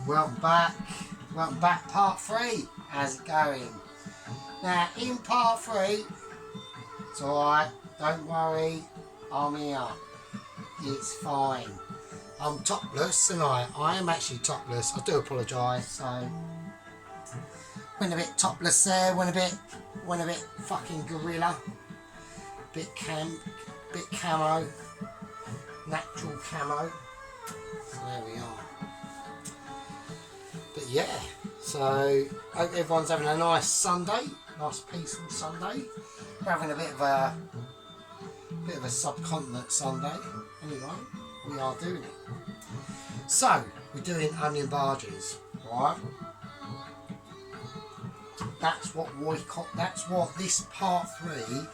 Welcome back, part 3. How's it going? Now, in part 3, it's alright, don't worry, I'm here. It's fine. I'm topless tonight. I am actually topless. I do apologise. So, went a bit topless there. Went a bit fucking gorilla. Bit camo, natural camo. So there we are. But yeah, so hope everyone's having a nice Sunday, nice peaceful Sunday. We're having a bit of a subcontinent Sunday. Anyway, we are doing it. So we're doing onion barges, right? That's what this part 3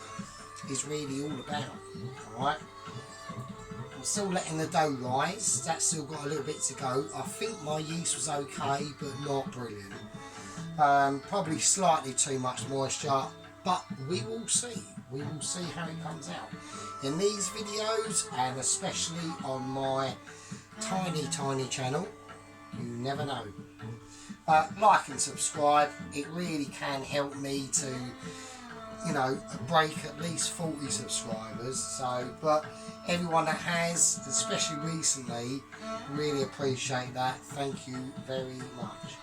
is really all about, alright? I'm still letting the dough rise. That's still got a little bit to go. I think my yeast was okay, but not brilliant. Probably slightly too much moisture, but we will see. We will see how it comes out in these videos, and especially on my tiny channel. You never know. Like and subscribe. It really can help me to, you know, break at least 40 subscribers. So, but everyone that has, especially recently, really appreciate that. Thank you very much.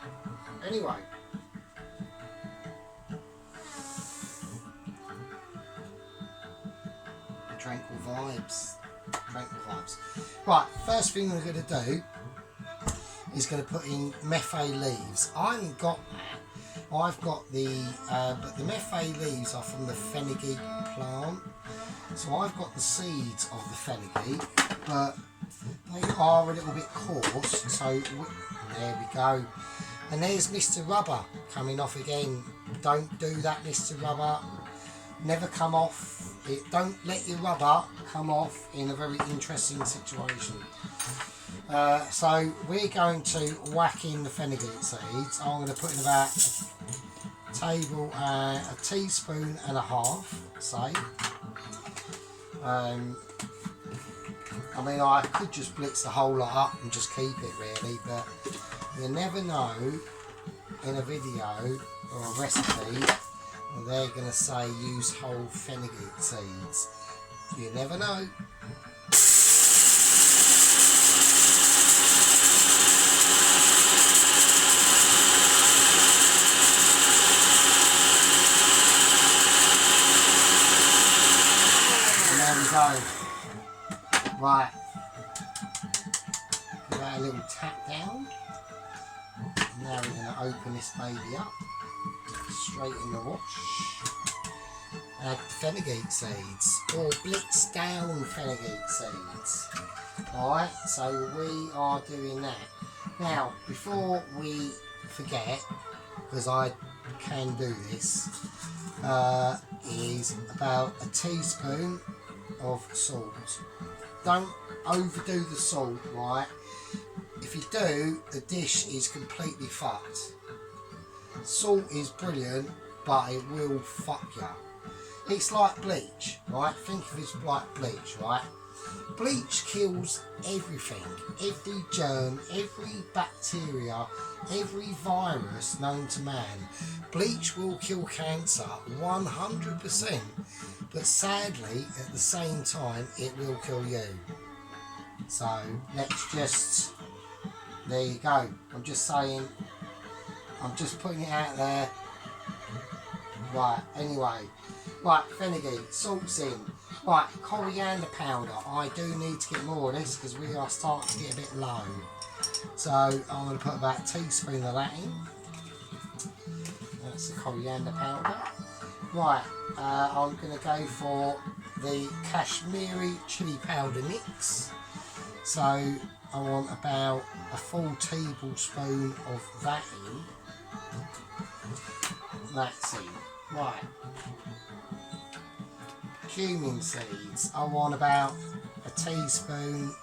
Anyway, tranquil vibes. Right, first thing we're going to do is going to put in methane leaves. I haven't got that. I've got the, but the methane leaves are from the fenugreek plant. So I've got the seeds of the fenugreek, but they are a little bit coarse. So there we go. And there's Mr. Rubber coming off again. Don't do that, Mr. Rubber. Never come off. Don't let your rubber come off in a very interesting situation. So we're going to whack in the fenugreek seeds. I'm going to put in about a teaspoon and a half, say. I mean, I could just blitz the whole lot up and just keep it really, but you never know in a video or a recipe they're going to say use whole fenugreek seeds. You never know. And there we go. Right. Give that a little tap down. Now we're going to open this baby up. Straight in the wash. Add fenugreek seeds, or blitz down fenugreek seeds. Alright, so we are doing that. Now, before we forget, because I can do this, is about a teaspoon of salt. Don't overdo the salt, right? If you do, the dish is completely fucked. Salt is brilliant, but it will fuck you. It's like bleach, right? Think of it like bleach, right? Bleach kills everything, every germ, every bacteria, every virus known to man. Bleach will kill cancer 100%, but sadly, at the same time, it will kill you. So, let's just, there you go. I'm just saying, I'm just putting it out there. Right, anyway. Right, fenugreek, salt's in. Right, coriander powder. I do need to get more of this because we are starting to get a bit low. So I'm going to put about a teaspoon of that in. That's the coriander powder. Right, I'm going to go for the Kashmiri chili powder mix. So I want about a full tablespoon of that in. That's in. Right. Cumin seeds. I want about a teaspoon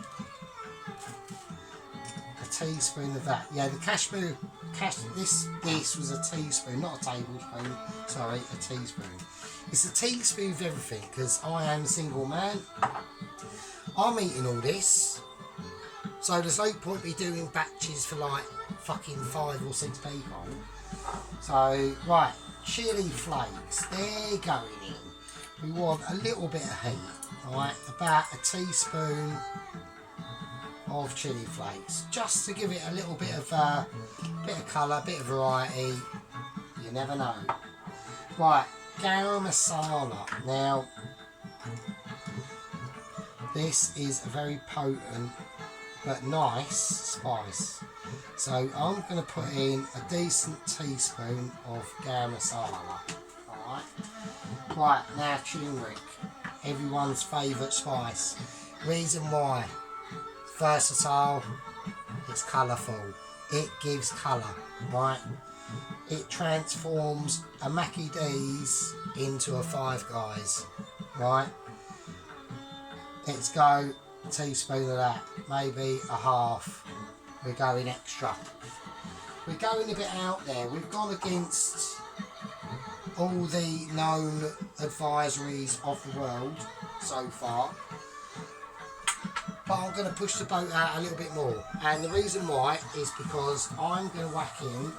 of that. Yeah, the this was a teaspoon, not a tablespoon. Sorry, a teaspoon. It's a teaspoon of everything because I am a single man. I'm eating all this, so there's no point me doing batches for like fucking 5 or 6 people. So, right, chilli flakes, they're going in. We want a little bit of heat, right? About a teaspoon of chilli flakes, just to give it a little bit of colour, a bit of variety. You never know. Right, garam masala. Now, this is a very potent but nice spice. So I'm going to put in a decent teaspoon of garam masala. Alright. Right, now turmeric. Everyone's favourite spice. Reason why. Versatile. It's colourful. It gives colour. Right. It transforms a Mackie D's into a Five Guys. Right. Let's go a teaspoon of that. Maybe a half. We're going extra. We're going a bit out there. We've gone against all the known advisories of the world so far. But I'm going to push the boat out a little bit more. And the reason why is because I'm going to whack in.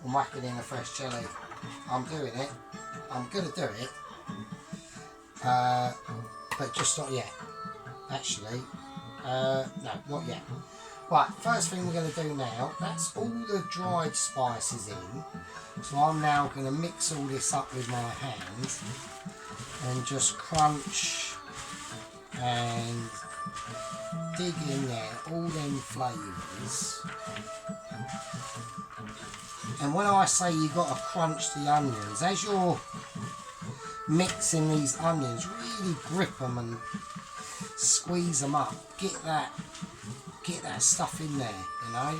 I'm whacking in a fresh chilli. I'm doing it. I'm going to do it. But just not yet. Actually, no, not yet. Right, first thing we're going to do now, that's all the dried spices in. So I'm now going to mix all this up with my hands and just crunch and dig in there, all them flavours. And when I say you got to crunch the onions, as you're mixing these onions, really grip them and squeeze them up, get that stuff in there, you know.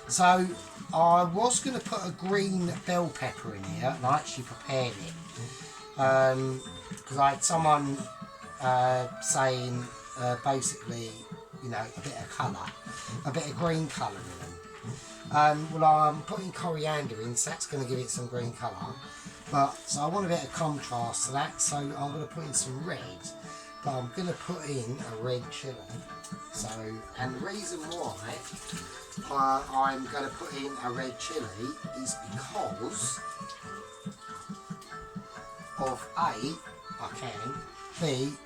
So I was going to put a green bell pepper in here, and I actually prepared it because I had someone saying basically, you know, a bit of colour, a bit of green colour in them. Well, I'm putting coriander in, so that's going to give it some green colour. But so I want a bit of contrast to that, so I'm going to put in some red. But I'm going to put in a red chilli. So, and the reason why I'm going to put in a red chilli is because of A, I can, B,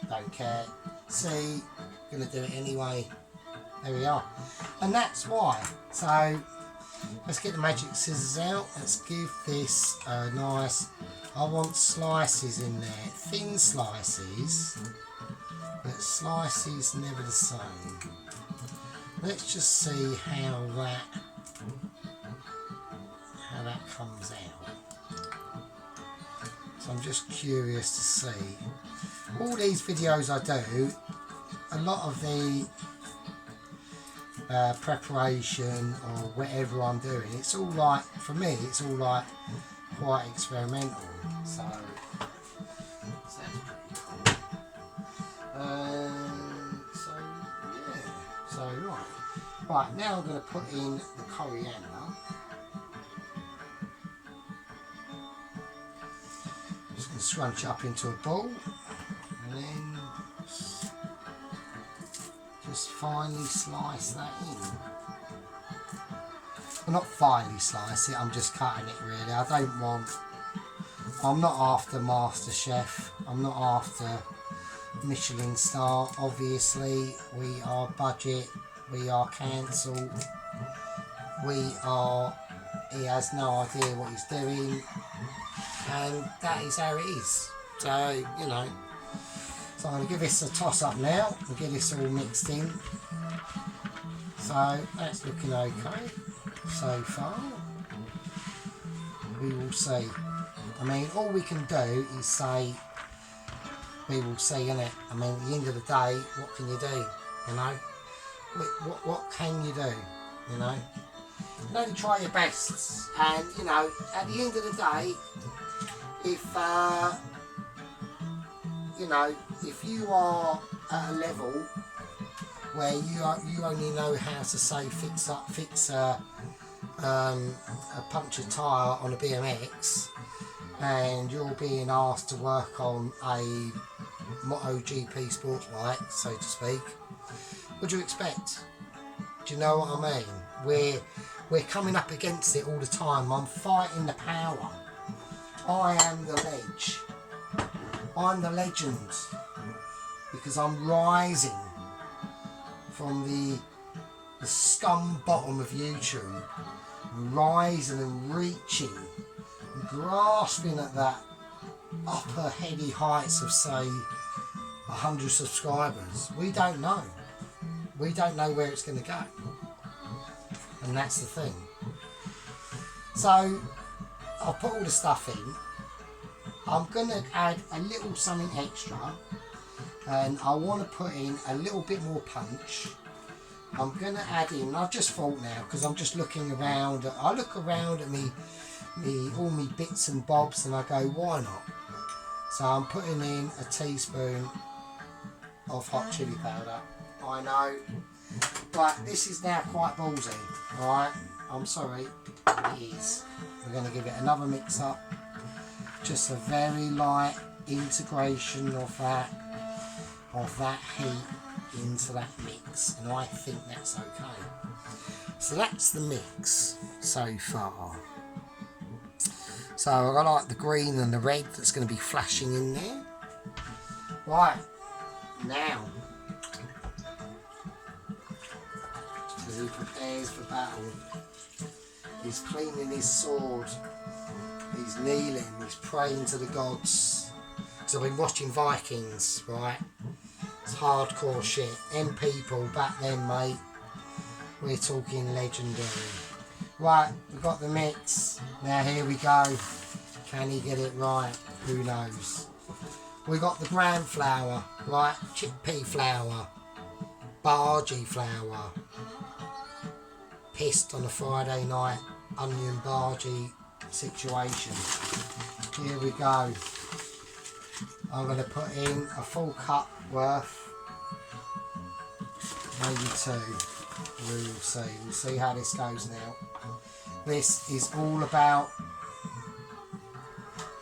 don't care, C, going to do it anyway. There we are. And that's why. So, let's get the magic scissors out. Let's give this a nice... I want slices in there, thin slices, but slices never the same. Let's just see how that comes out. So I'm just curious to see. All these videos I do, a lot of the preparation or whatever I'm doing, it's all like, for me, it's all like quite experimental. So that's pretty cool. So yeah. So right, now I'm going to put in the coriander. Just going to scrunch it up into a ball, and then just finely slice that in. Well, not finely slice it, I'm just cutting it really. I'm not after Master Chef, I'm not after Michelin star. Obviously we are budget, we are cancelled, he has no idea what he's doing, and that is how it is. So, you know, so I'm going to give this a toss up now and get this all mixed in. So that's looking okay so far. We will see. I mean, all we can do is say, we will see, innit? I mean, at the end of the day, what can you do, you know? What can you do, you know? You can only try your best, and, you know, at the end of the day, if, you know, if you are at a level where you only know how to say fix a punctured tyre on a BMX, and you're being asked to work on a MotoGP sport bike, so to speak, What do you expect? Do you know what I mean? We're coming up against it all the time. I'm fighting the power. I am the ledge. I'm the legend. Because I'm rising from the scum bottom of YouTube. Rising and reaching and grasping at that upper heady heights of, say, 100 subscribers. We don't know. We don't know where it's going to go. And that's the thing. So I'll put all the stuff in. I'm going to add a little something extra, and I want to put in a little bit more punch. I'm going to add in, I've just thought now, because I'm just looking around, I look around at all me bits and bobs, and I go, why not? So I'm putting in a teaspoon of hot chili powder. I know, but this is now quite ballsy, alright? I'm sorry, it is. We're going to give it another mix up. Just a very light integration of that heat into that mix, and I think that's okay. So that's the mix so far. So I like the green and the red that's going to be flashing in there. Right, now, as he prepares for battle, he's cleaning his sword. He's kneeling, he's praying to the gods. So I've been watching Vikings, right? It's hardcore shit. Them people back then, mate, we're talking legendary. Right, we've got the mix. Now here we go. Can he get it right? Who knows? We got the gram flour, right? Chickpea flour, bargee flour. Pissed on a Friday night onion bargee situation. Here we go. I'm going to put in a full cup worth, maybe 2. We'll see. We'll see how this goes now. This is all about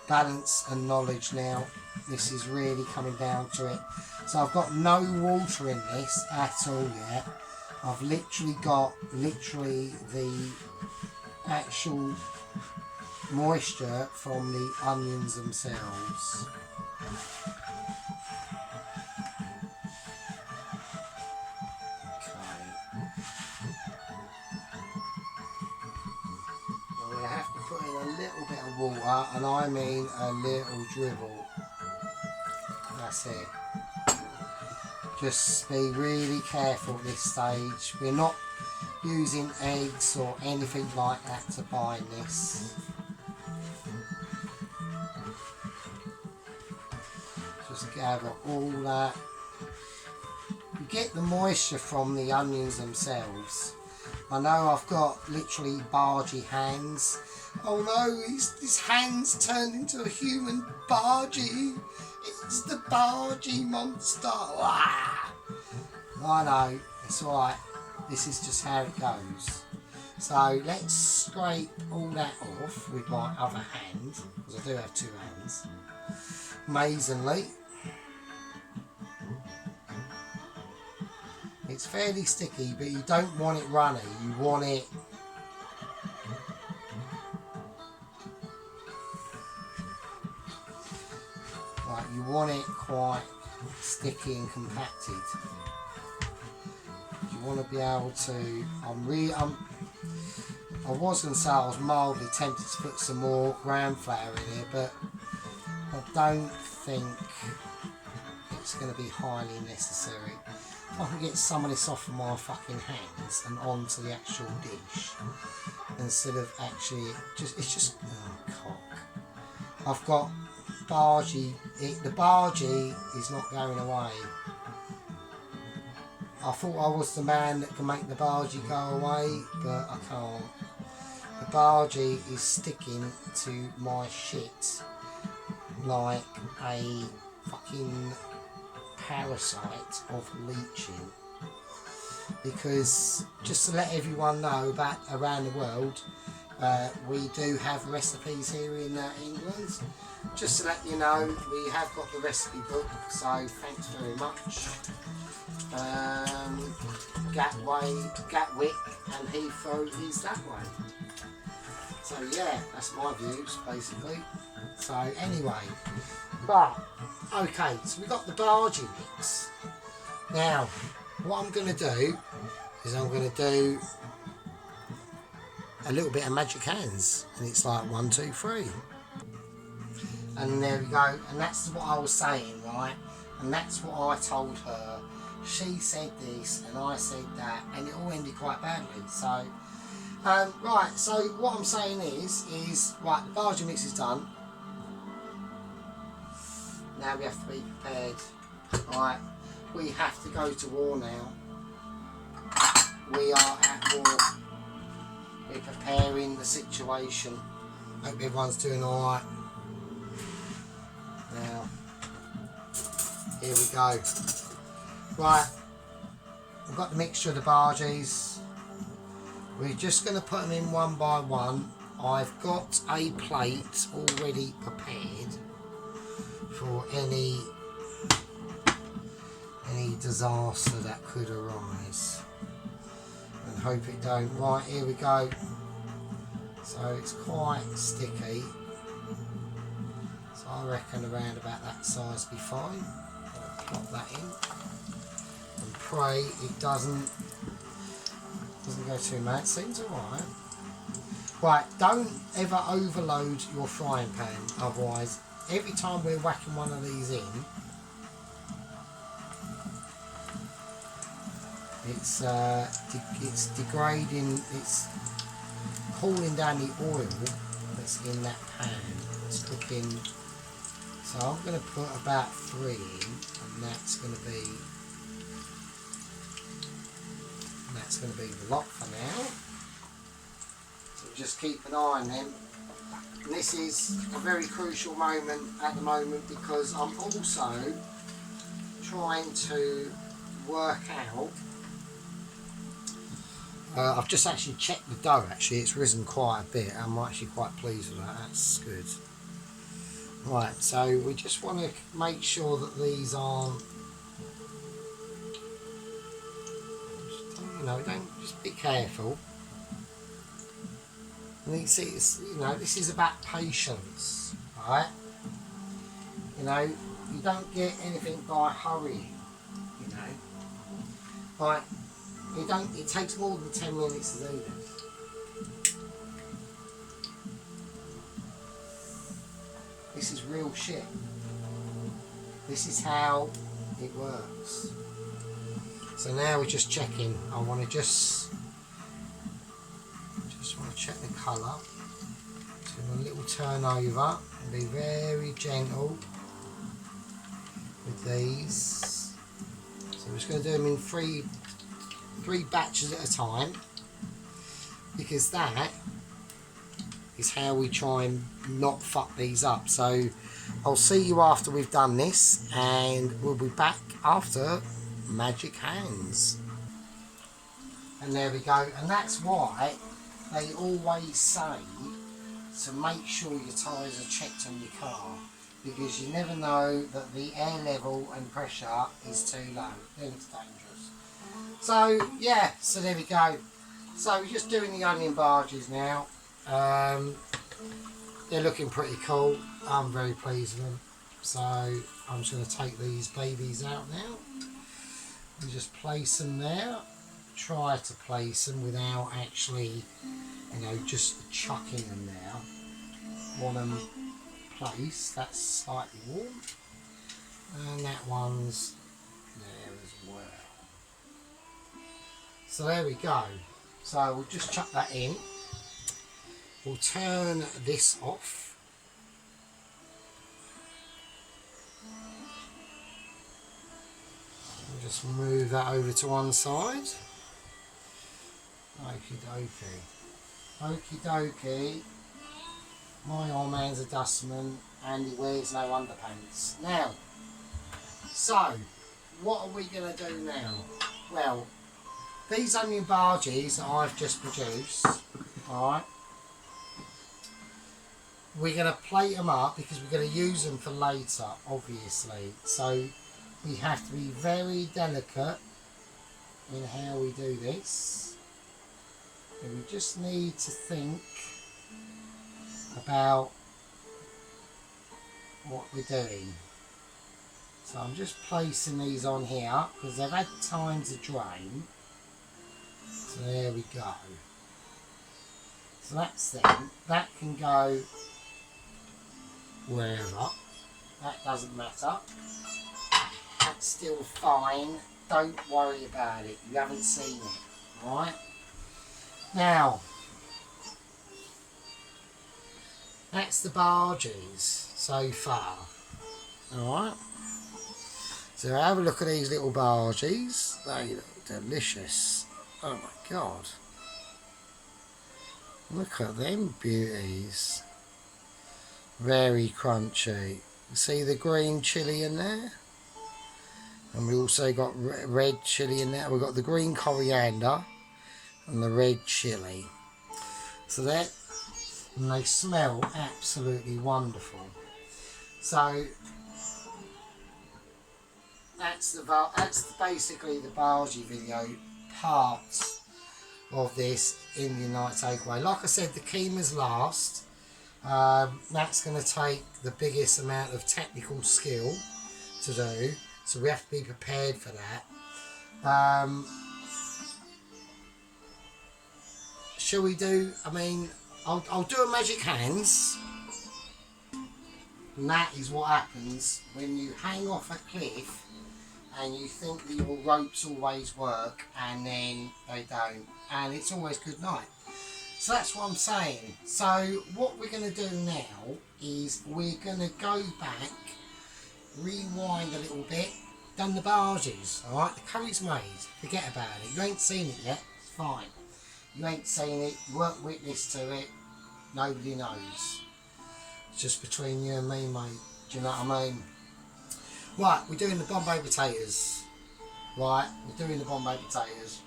balance and knowledge now. This is really coming down to it. So I've got no water in this at all yet. I've literally got the actual moisture from the onions themselves. Okay. I'm going to have to put in a little bit of water, and I mean a little dribble. That's it. Just be really careful at this stage. We're not using eggs or anything like that to bind this. Just gather all that. You get the moisture from the onions themselves. I know I've got literally bargee hands. Oh no, his hands turned into a human bargee. It's the bargee monster. Ah! I know, it's alright. This is just how it goes. So let's scrape all that off with my other hand, because I do have 2 hands. Amazingly. It's fairly sticky, but you don't want it runny. You want it quite sticky and compacted. You want to be able to. I was going to say I was mildly tempted to put some more gram flour in here, but I don't think it's going to be highly necessary. If I can get some of this off of my fucking hands and onto the actual dish, instead of actually it's just oh, cock. I've got bargee. The bargee is not going away. I thought I was the man that can make the bargee go away, but I can't. The bargee is sticking to my shit like a fucking parasite of leeching. Because, just to let everyone know, that around the world, We do have recipes here in England. Just to let you know, we have got the recipe book, so thanks very much. Gatwick and Heathrow is that way. So yeah, that's my views basically. So anyway, but okay, so we've got the bargee mix. Now, what I'm going to do is I'm going to do a little bit of magic hands, and it's like 1, 2, 3, and there we go. And that's what I was saying, right? And that's what I told her. She said this and I said that, and it all ended quite badly. So right, so what I'm saying is right, the bargee mix is done. Now we have to be prepared. Right, we have to go to war now. We are at war. We're preparing the situation. Hope everyone's doing alright. Now, here we go. Right, I've got the mixture of the bargees. We're just going to put them in one by one. I've got a plate already prepared for any disaster that could arise. And hope it don't. Right, here we go. So it's quite sticky. So I reckon around about that size be fine. I'll plop that in. And pray it doesn't go too mad. Seems alright. Right, don't ever overload your frying pan, otherwise every time we're whacking one of these in, it's degrading, it's cooling down the oil that's in that pan. It's cooking. So I'm going to put about 3 in, and that's going to be the lot for now. So just keep an eye on them. And this is a very crucial moment at the moment, because I'm also trying to work out. I've just actually checked the dough. Actually, it's risen quite a bit. I'm actually quite pleased with that. That's good. Right, so we just want to make sure that these aren't. Don't just be careful. And you see, this is about patience, right? You don't get anything by hurrying. Right? It takes more than 10 minutes to do this. This is real shit. This is how it works. So now we're just checking. I want to just want to check the colour. Just give a little turn over and be very gentle with these. So we're just going to do them in three batches at a time, because that is how we try and not fuck these up. So I'll see you after we've done this, and we'll be back after magic hands. And there we go. And that's why they always say to make sure your tyres are checked on your car, because you never know that the air level and pressure is too low, then it's dangerous. So yeah, so there we go. So we're just doing the onion barges now. They're looking pretty cool. I'm very pleased with them. So I'm just going to take these babies out now and just place them there. Try to place them without actually, just chucking them there. Want them placed. That's slightly warm, and that one's there as well. So there we go. So we'll just chuck that in. We'll turn this off. We'll just move that over to one side. Okie dokie. Okie dokie. My old man's a dustman and he wears no underpants. Now, so what are we going to do now? Well, these onion barges that I've just produced, alright, we're going to plate them up because we're going to use them for later, obviously. So we have to be very delicate in how we do this. And we just need to think about what we're doing. So I'm just placing these on here because they've had time to drain. So there we go. So that's them. That can go wherever. That doesn't matter. That's still fine. Don't worry about it. You haven't seen it. Alright? Now, that's the barges so far. Alright? So have a look at these little barges. They look delicious. Oh my god. Look at them beauties. Very crunchy. See the green chilli in there? And we also got red chilli in there. We've got the green coriander and the red chilli. So that, and they smell absolutely wonderful. So that's basically the bhaji video part of this Indian night takeaway. Like I said, the keema's last. That's going to take the biggest amount of technical skill to do, so we have to be prepared for that. Shall we do, I mean, I'll do a magic hands, and that is what happens when you hang off a cliff and you think that your ropes always work and then they don't, and it's always good night. So that's what I'm saying. So what we're going to do now is we're going to go back, rewind a little bit, done the barges, alright? The curry's made, forget about it. You ain't seen it yet, it's fine. You ain't seen it, you weren't witness to it, nobody knows. It's just between you and me, mate, do you know what I mean? Right, we're doing the Bombay potatoes. Right, we're doing the Bombay potatoes.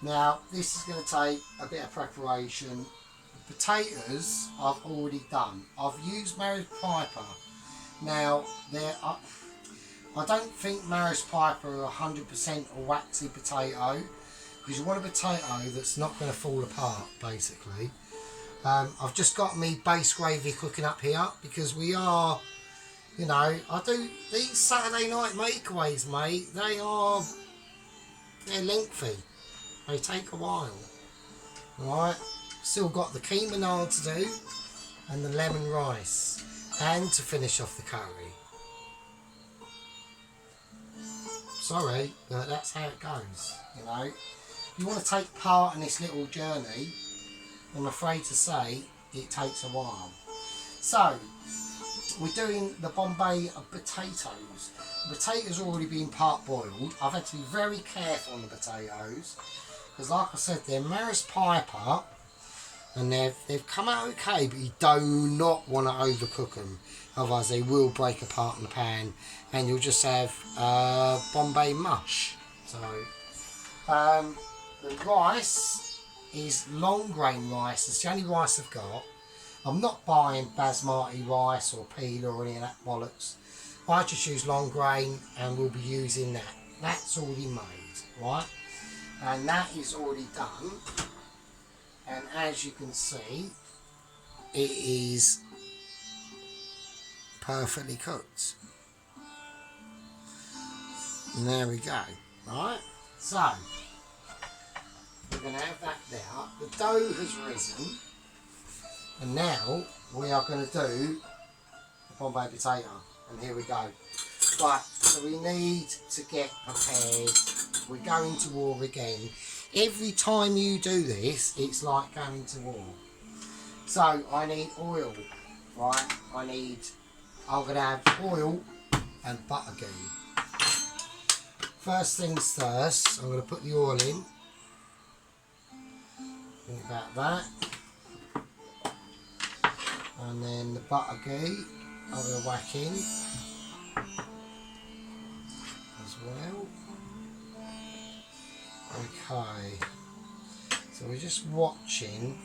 Now, this is going to take a bit of preparation. The potatoes I've already done. I've used Maris Piper. Now, I don't think Maris Piper are 100% a waxy potato, because you want a potato that's not going to fall apart, basically. I've just got me base gravy cooking up here, because we are, you know, I do these Saturday night makeaways, mate. They're lengthy. They take a while. Right, still got the keema naan to do, and the lemon rice, and to finish off the curry. Sorry, but that's how it goes, you know. If you want to take part in this little journey, I'm afraid to say it takes a while. So, we're doing the Bombay potatoes. The potatoes already been part boiled. I've had to be very careful on the potatoes, because like I said, they're Maris Piper, and they've come out okay, but you do not want to overcook them, otherwise they will break apart in the pan and you'll just have Bombay mush. So the rice is long grain rice. It's the only rice I've got. I'm not buying basmati rice or peel or any of that bollocks. I just use long grain, and we'll be using that. That's already made, right? And that is already done. And as you can see, it is perfectly cooked. And there we go. Right? So, we're going to have that there. The dough has risen. And now we are going to do the Bombay potato. And here we go. Right, so we need to get prepared. We're going to war again. Every time you do this, it's like going to war. So I need oil, right? I'm going to have oil and butter ghee. First things first, I'm going to put the oil in. Think about that. And then the butter ghee, I'm going to whack in as well. Okay. So we're just watching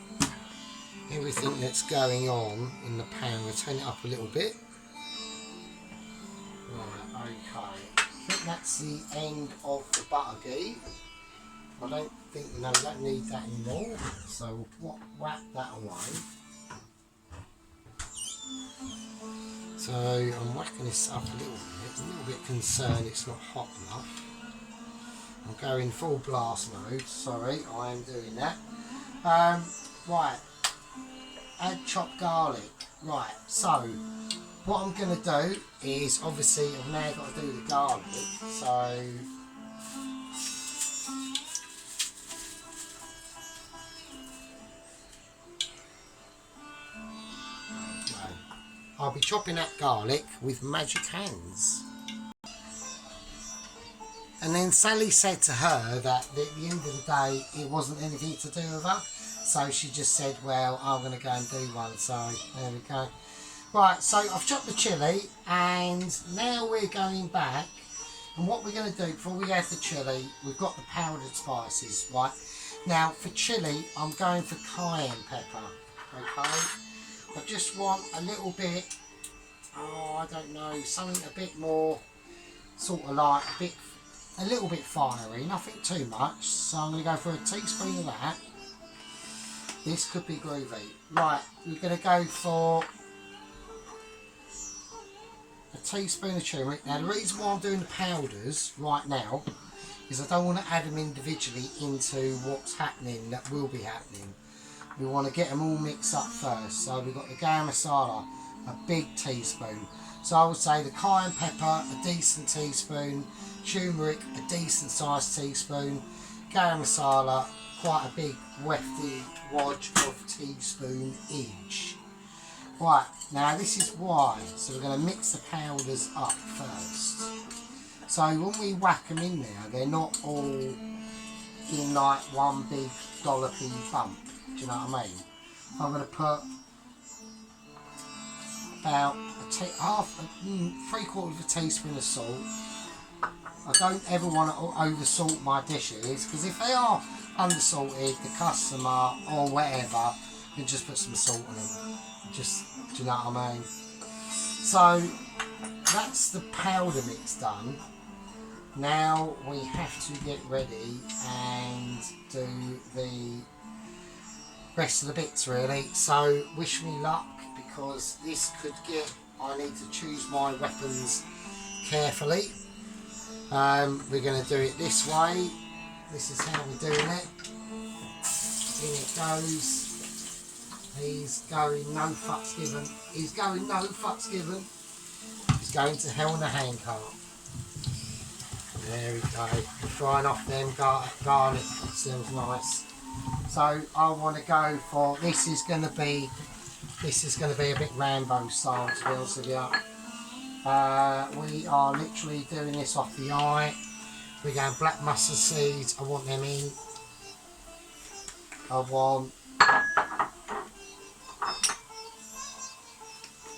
everything that's going on in the pan. We'll turn it up a little bit. Right, okay. I think that's the end of the butter ghee. I don't think, no, we don't need that anymore. So we'll whack that away. So I'm whacking this up a little bit concerned it's not hot enough. I'm going full blast mode, sorry, I am doing that. Right, add chopped garlic. Right, so what I'm going to do is, obviously I've now got to do the garlic, so I'll be chopping that garlic with magic hands. And then Sally said to her that at the end of the day it wasn't anything to do with her, so she just said, well, I'm going to go and do one. So there we go. Right, so I've chopped the chilli, and now we're going back, and what we're going to do before we add the chilli, we've got the powdered spices. Right, now for chilli I'm going for cayenne pepper. Okay, I just want a little bit, I don't know, something a bit more sort of like a little bit fiery, nothing too much. So I'm going to go for a teaspoon of that. This could be groovy. Right, we're going to go for a teaspoon of turmeric. Now the reason why I'm doing the powders right now is I don't want to add them individually into what's happening, that will be happening. We want to get them all mixed up first. So we've got the garam masala, a big teaspoon. So I would say the cayenne pepper, a decent teaspoon, turmeric, a decent sized teaspoon, garam masala, quite a big wefty wodge of teaspoon each. Right, now this is why. So we're going to mix the powders up first. So when we whack them in there, they're not all in like one big dollopy bump. Do you know what I mean? I'm going to put about three-quarters of a teaspoon of salt. I don't ever want to over salt my dishes, because if they are undersalted, the customer or whatever can just put some salt on them. Just, do you know what I mean? So that's the powder mix done. Now we have to get ready and do the rest of the bits really. So wish me luck, because this could get, I need to choose my weapons carefully. We're going to do it this way. This is how we're doing it. In it goes. He's going no fucks given. He's going no fucks given. He's going to hell in a handcart. There we go. We're frying off them garlic. Smells nice. So I want to go for, this is going to be a bit Rambo style, to be honest with you. We are literally doing this off the eye. We're going black mustard seeds. I want them in. I want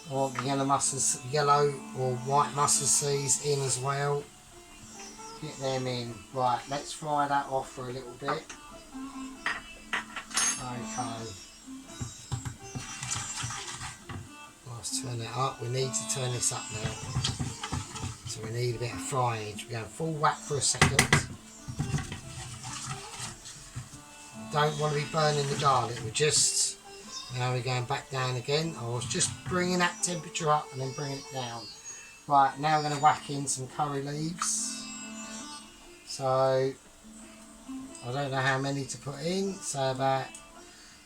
the yellow or white mustard seeds in as well. Get them in. Right, let's fry that off for a little bit. Okay. Let's turn it up. We need to turn this up now. So we need a bit of frying. We're going full whack for a second. Don't want to be burning the garlic. Now we're going back down again. I was just bringing that temperature up and then bringing it down. Right, now we're going to whack in some curry leaves. So I don't know how many to put in. So about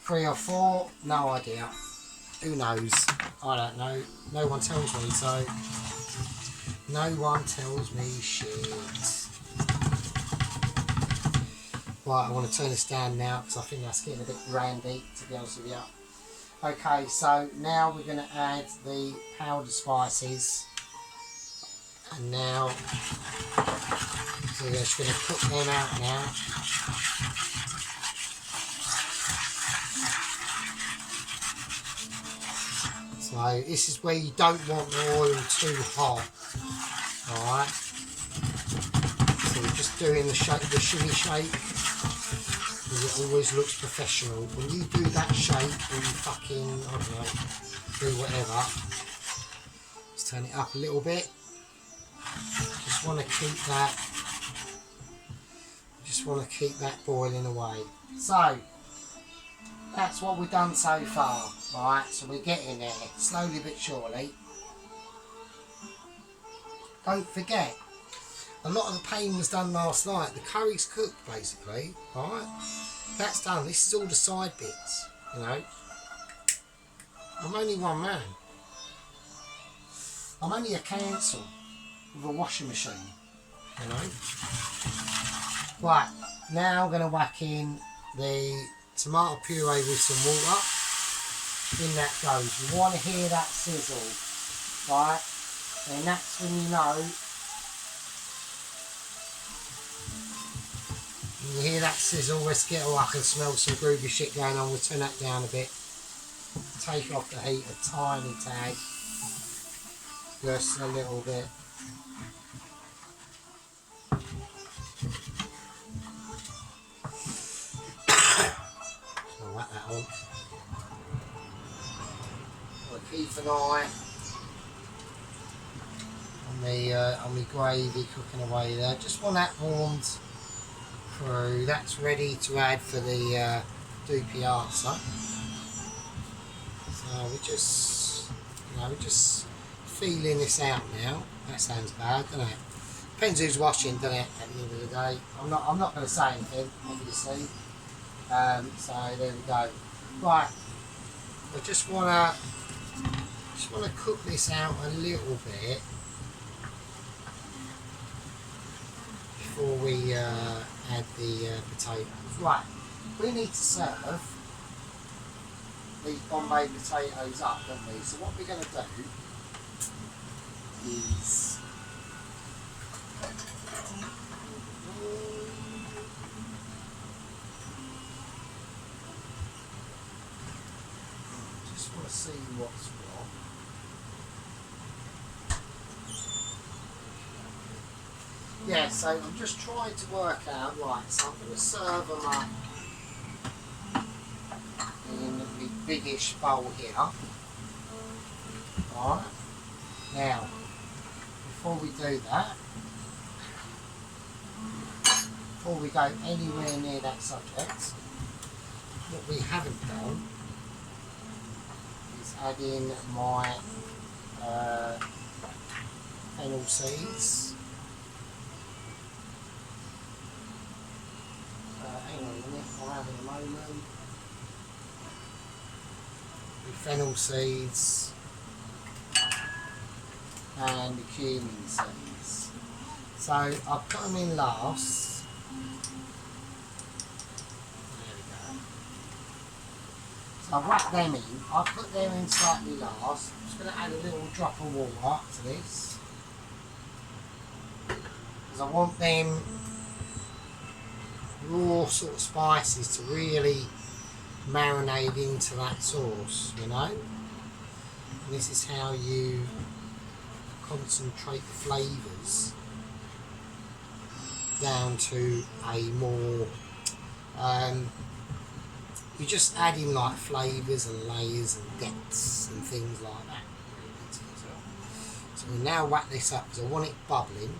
3 or 4. No idea. Who knows? I don't know. No one tells me, so no one tells me shit. Right, I want to turn this down now because I think that's getting a bit randy, to be honest with you. Okay, so now we're going to add the powdered spices. And now, so we're just going to cook them out now. So this is where you don't want the oil too hot. Alright. So we're just doing the shimmy shake. because it always looks professional. When you do that shape and you fucking, I don't know, do whatever, let's turn it up a little bit. Just want to keep that boiling away. So that's what we've done so far, right? So we're getting there, slowly but surely. Don't forget, a lot of the pain was done last night. The curry's cooked, basically, right? That's done. This is all the side bits, you know. I'm only one man. I'm only a council with a washing machine, you know. Right, now I'm going to whack in the tomato puree with some water. In that goes. You want to hear that sizzle, right? And that's when you know. When you hear that sizzle, let's get, oh, I can smell some groovy shit going on. We'll turn that down a bit. Take off the heat a tiny tag. Just a little bit. I'll whack that on. I'll keep an eye on the gravy cooking away there. Just want that warmed through. That's ready to add for the dopiaza. So we're just, you know, we're just feeling this out now. That sounds bad, doesn't it? Depends who's watching, doesn't it? At the end of the day, I'm not going to say anything, obviously. So there we go. Right, I just want to cook this out a little bit before we add the potatoes. Right, we need to serve these Bombay potatoes up, don't we? So what we're going to do is just want to see what's what. Yeah, so I'm just trying to work out, right, so I'm going to serve them up in the biggish bowl here. Right, now, before we do that, before we go anywhere near that subject, what we haven't done is add in my fennel seeds. Hang on a minute, I'll have in a moment. The fennel seeds and the cumin seeds. So I'll put them in last. There we go. So I'll whack them in. I'll put them in slightly last. I'm just going to add a little drop of water to this, because I want them raw sort of spices to really marinate into that sauce, you know. And this is how you concentrate the flavours down to a more you just add in like flavours and layers and depths and things like that. So we now whack this up because I want it bubbling.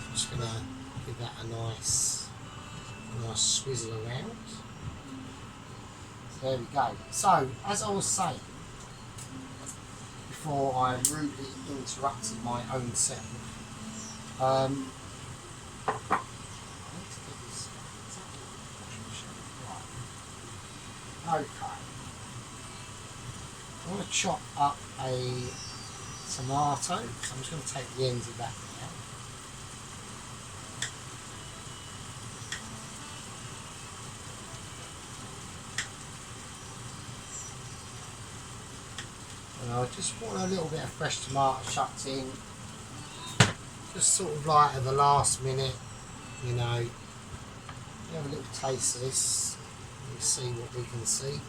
I'm just going to give that a nice swizzle around. So there we go. So as I was saying before I rudely interrupted my own self, okay, I want to chop up a tomato, so I'm just going to take the ends of that now. And I just want a little bit of fresh tomato chucked in, just sort of like at the last minute, you know. Have a little taste of this and see what we can see.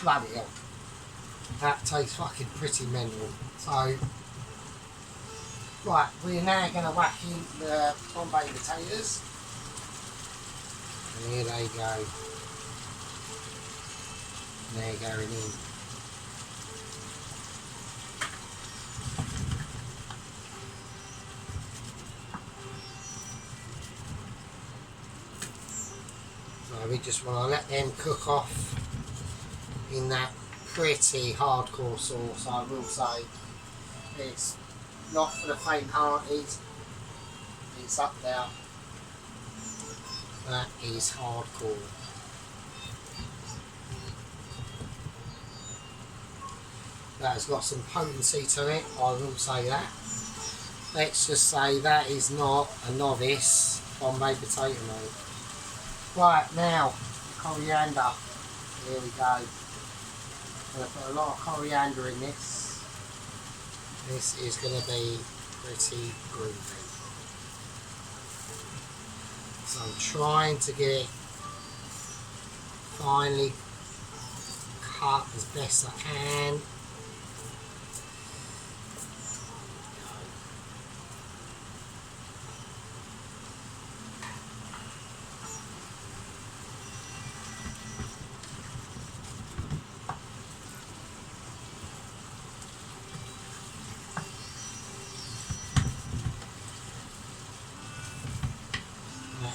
Bloody hell, that tastes fucking pretty mental. So Right, we're now going to whack in the Bombay potatoes. And here they go. And they're going in. So we just want to let them cook off in that pretty hardcore sauce, I will say. It's not for the faint-hearted, it's up there. That is hardcore. That has got some potency to it, I will say that. Let's just say that is not a novice Bombay potato mode. Right, now, coriander. Here we go. I'm going to put a lot of coriander in this. This is going to be pretty groovy. So I'm trying to get it finely cut as best I can.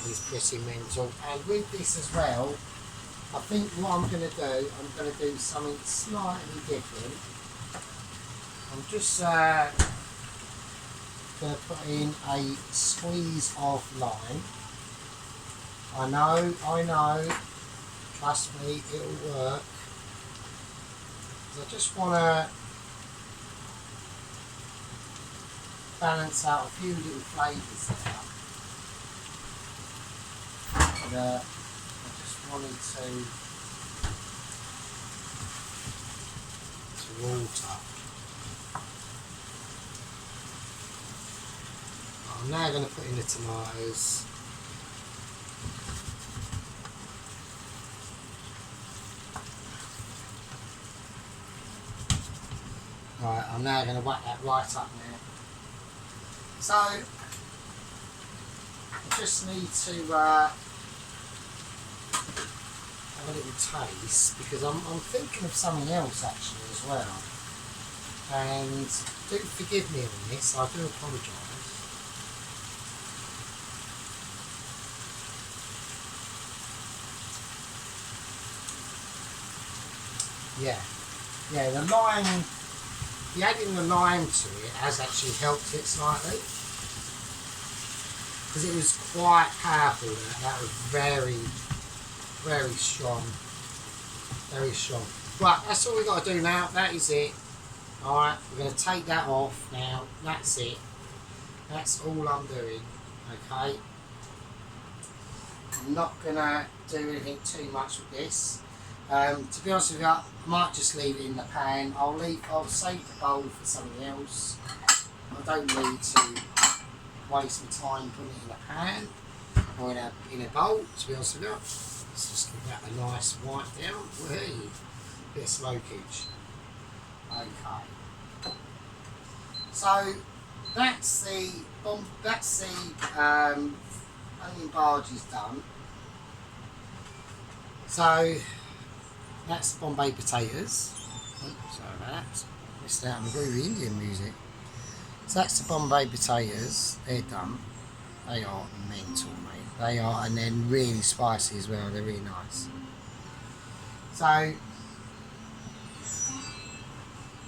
Is pretty mental, and with this as well, I think what I'm going to do something slightly different. I'm just going to put in a squeeze of lime. I know, trust me, it'll work. I just want to balance out a few little flavours there. I just wanted to water. I'm now going to put in the tomatoes. Right, I'm now going to whack that right up now. So, I just need to have a little taste, because I'm thinking of something else actually as well, and do forgive me on this, I do apologise. Yeah, the lime, adding the lime to it has actually helped it slightly, because it was quite powerful. That was very strong, very strong. Right, that's all we got to do now. That is it. Alright, we're going to take that off now. That's it. That's all I'm doing. Okay. I'm not going to do anything too much with this. To be honest with you, I might just leave it in the pan. I'll save the bowl for something else. I don't need to waste my time putting it in a pan or in a bowl, to be honest with you. Let's just give that a nice wipe down. Whee! Bit of smokage. Okay. So that's the onion barges done. So that's Bombay potatoes. Oh, sorry about that. Missed out on the groovy Indian music. So that's the Bombay potatoes. They're done. They are mental, mate. They are, and then really spicy as well. They're really nice. So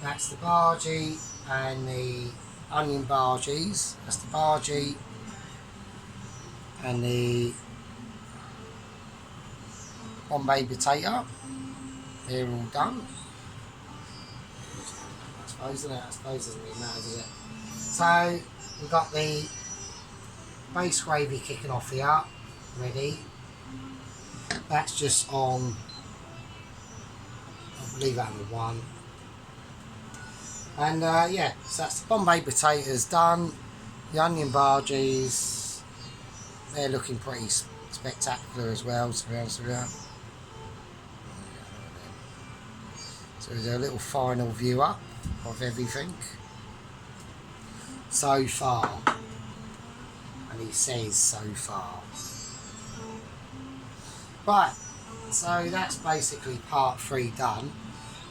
that's the bargee and the onion bargees. That's the bargee and the Bombay potato. They're all done. I suppose, isn't it? I suppose it doesn't really matter, does it? So we've got the base gravy kicking off here, ready. That's just on, I'll leave that on the one. And yeah, so that's the Bombay potatoes done. The onion bargees, they're looking pretty spectacular as well, to be honest with you. So there's a little final view up of everything. so far. And he says so far. Right, so that's basically part 3 done.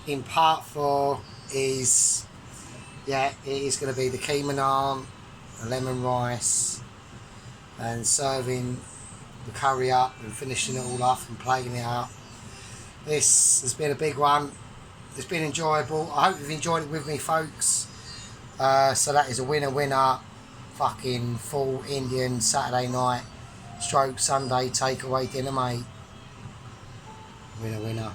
In part 4 is, yeah, it is going to be the keema naan, the lemon rice, and serving the curry up and finishing it all off and plating it up. This has been a big one. It's been enjoyable. I hope you've enjoyed it with me, folks. So that is a winner. Fucking full Indian Saturday night stroke Sunday takeaway dinner, mate. Winner.